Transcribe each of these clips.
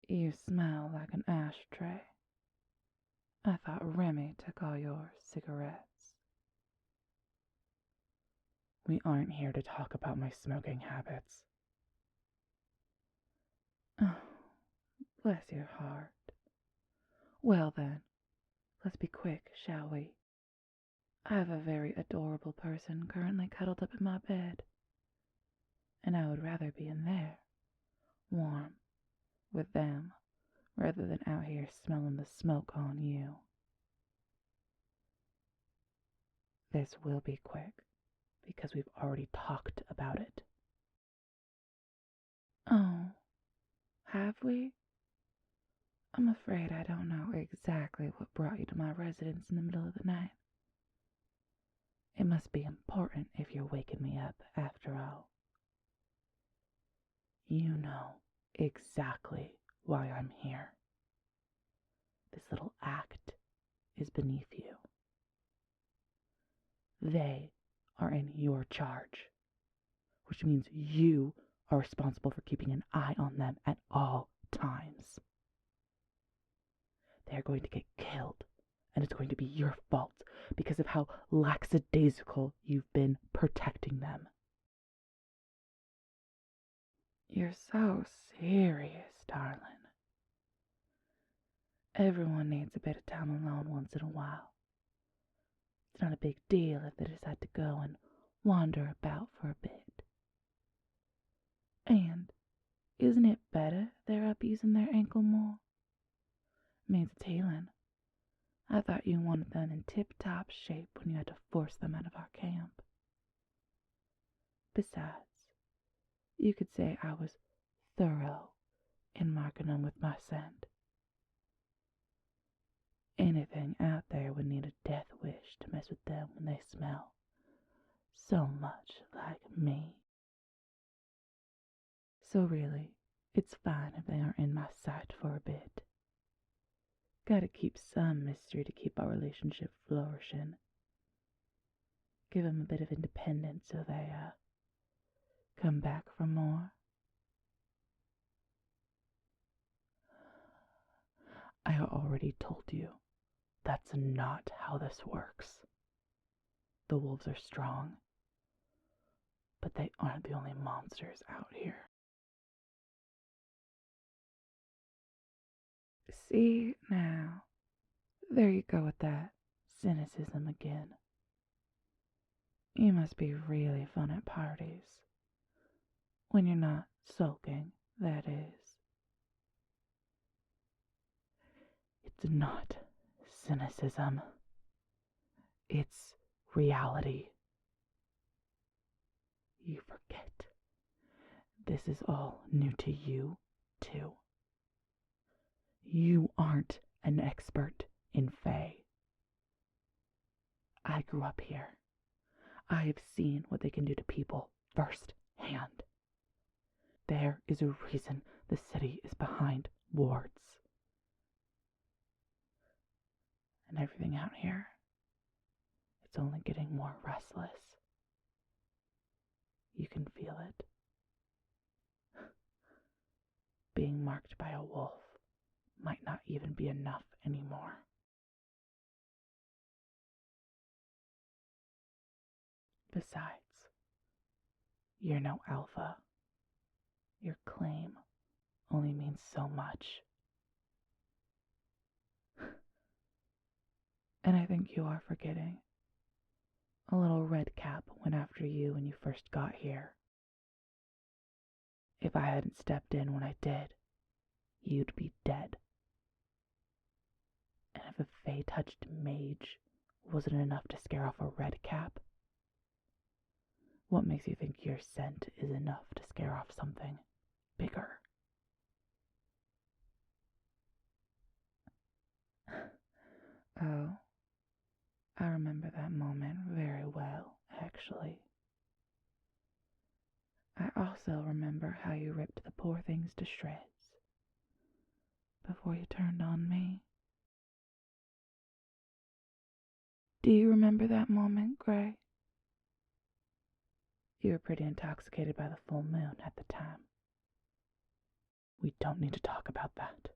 You smell like an ashtray. I thought Remy took all your cigarettes. We aren't here to talk about my smoking habits. Oh, bless your heart. Well then, let's be quick, shall we? I have a very adorable person currently cuddled up in my bed, and I would rather be in there, warm, with them, rather than out here smelling the smoke on you. This will be quick, because we've already talked about it. Oh, have we? I'm afraid I don't know exactly what brought you to my residence in the middle of the night. It must be important if you're waking me up, after all. You know exactly why I'm here. This little act is beneath you. They are in your charge, which means you are responsible for keeping an eye on them at all times. They are going to get killed, and it's going to be your fault because of how lackadaisical you've been protecting them. You're so serious, darling. Everyone needs a bit of time alone once in a while. It's not a big deal if they decide to go and wander about for a bit. And isn't it better they're up using their ankle more? Means it's healing. I thought you wanted them in tip-top shape when you had to force them out of our camp. Besides, you could say I was thorough in marking them with my scent. Anything out there would need a death wish to mess with them when they smell so much like me. So really, it's fine if they aren't in my sight for a bit. Gotta keep some mystery to keep our relationship flourishing. Give them a bit of independence so they, come back for more. I already told you, that's not how this works. The wolves are strong, but they aren't the only monsters out here. See, now, there you go with that cynicism again. You must be really fun at parties. When you're not sulking, that is. It's not cynicism. It's reality. You forget. This is all new to you, too. You aren't an expert in Fae. I grew up here. I have seen what they can do to people firsthand. There is a reason the city is behind wards. And everything out here, it's only getting more restless. You can feel it. Being marked by a wolf might not even be enough anymore. Besides, you're no alpha. Your claim only means so much. And I think you are forgetting. A little red cap went after you when you first got here. If I hadn't stepped in when I did, you'd be dead. And if a Fae-touched mage wasn't enough to scare off a red cap, what makes you think your scent is enough to scare off something bigger? Oh, I remember that moment very well, actually. I also remember how you ripped the poor things to shreds before you turned on me. Do you remember that moment, Gray? You were pretty intoxicated by the full moon at the time. We don't need to talk about that.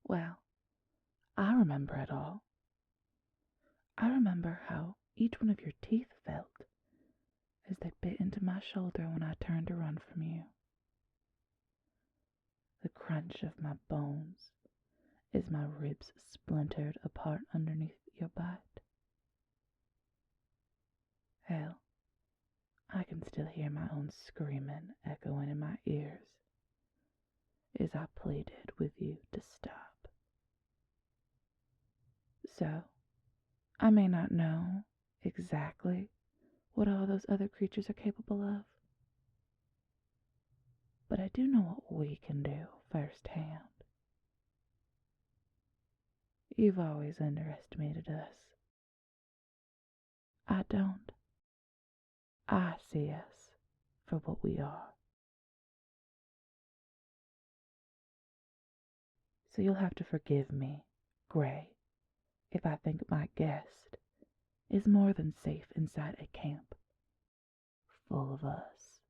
Well, I remember it all. I remember how each one of your teeth felt as they bit into my shoulder when I turned to run from you. The crunch of my bones as my ribs splintered apart underneath your bite. Hell, I can still hear my own screaming echoing in my ears as I pleaded with you to stop. So, I may not know exactly what all those other creatures are capable of, but I do know what we can do firsthand. You've always underestimated us. I don't. I see us for what we are. So you'll have to forgive me, Gray, if I think my guest is more than safe inside a camp full of us.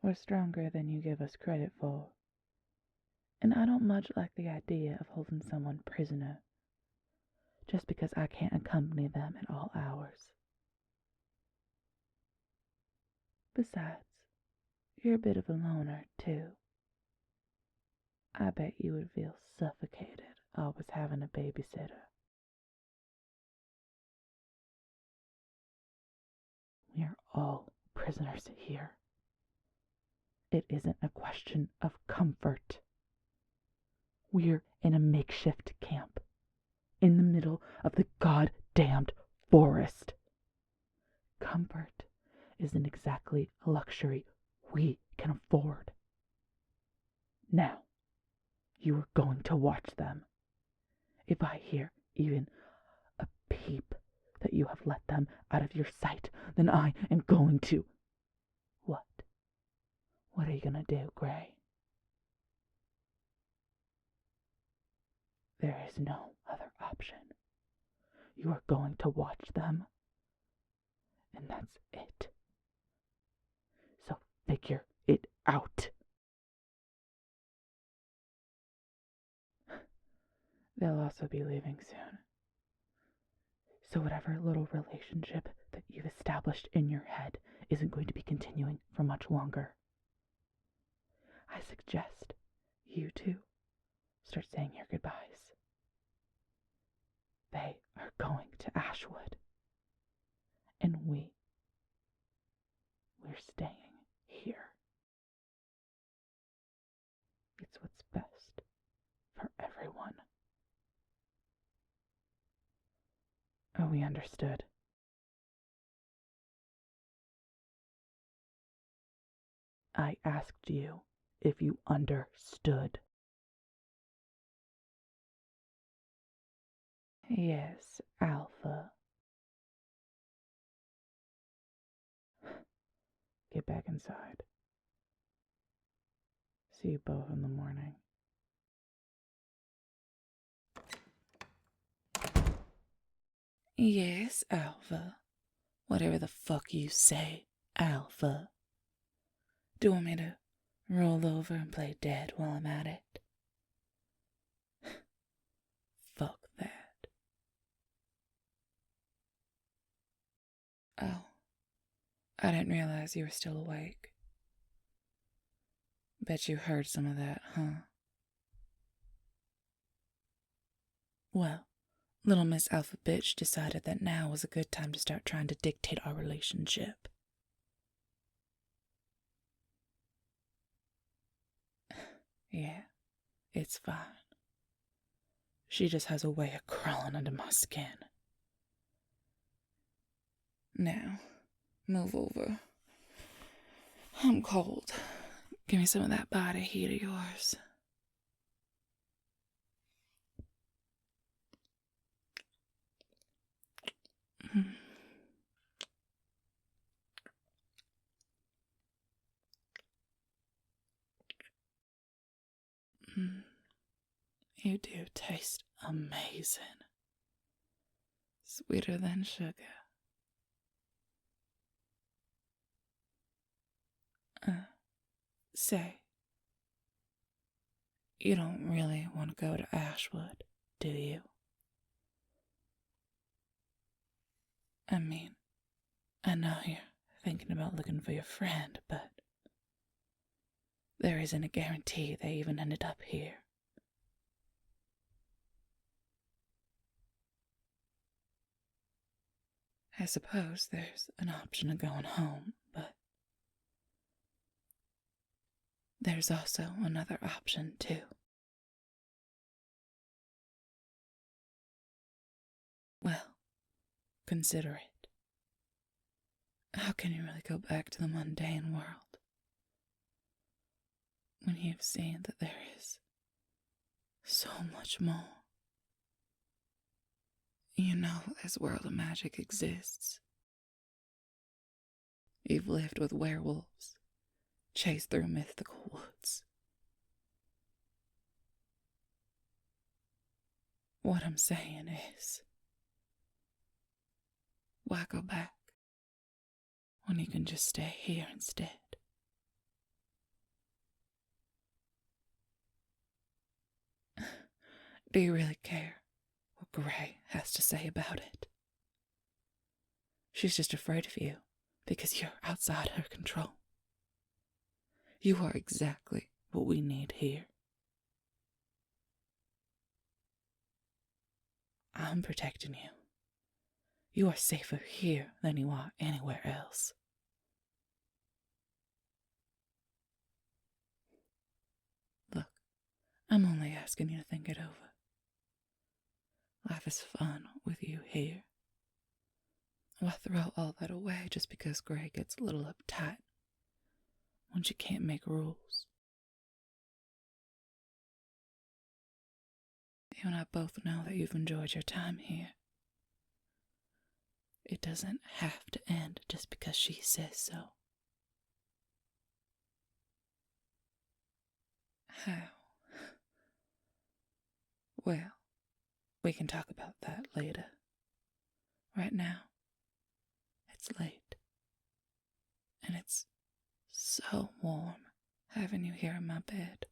We're stronger than you give us credit for, and I don't much like the idea of holding someone prisoner just because I can't accompany them at all hours. Besides, you're a bit of a loner, too. I bet you would feel suffocated always having a babysitter. We're all prisoners here. It isn't a question of comfort. We're in a makeshift camp in the middle of the goddamned forest. Comfort isn't exactly a luxury we can afford. Now, you are going to watch them. If I hear even a peep that you have let them out of your sight, then I am going to... What? What are you gonna do, Gray? There is no other option. You are going to watch them, and that's it. So figure it out. They'll also be leaving soon. So whatever little relationship that you've established in your head isn't going to be continuing for much longer. I suggest you two start saying your goodbyes. They are going to Ashwood, and we're staying here. It's what's best for everyone. Are we understood? I asked you if you understood. Yes, Alpha. Get back inside. See you both in the morning. Yes, Alpha. Whatever the fuck you say, Alpha. Do you want me to roll over and play dead while I'm at it? Fuck that. Oh, I didn't realize you were still awake. Bet you heard some of that, huh? Well, little Miss Alpha Bitch decided that now was a good time to start trying to dictate our relationship. Yeah, it's fine. She just has a way of crawling under my skin. Now, move over. I'm cold. Give me some of that body heat of yours. You do taste amazing. Sweeter than sugar. Say, you don't really want to go to Ashwood, do you? I mean, I know you're thinking about looking for your friend, but there isn't a guarantee they even ended up here. I suppose there's an option of going home, but there's also another option, too. Well, consider it. How can you really go back to the mundane world when you've seen that there is so much more? You know this world of magic exists. You've lived with werewolves, chased through mythical woods. What I'm saying is, why go back when you can just stay here instead? Do you really care what Gray has to say about it? She's just afraid of you because you're outside her control. You are exactly what we need here. I'm protecting you. You are safer here than you are anywhere else. Look, I'm only asking you to think it over. Life is fun with you here. Why throw all that away just because Gray gets a little uptight when she can't make rules? You and I both know that you've enjoyed your time here. It doesn't have to end just because she says so. How? Well, we can talk about that later. Right now, it's late. And it's so warm having you here in my bed.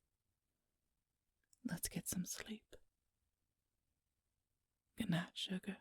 Let's get some sleep. Good night, sugar.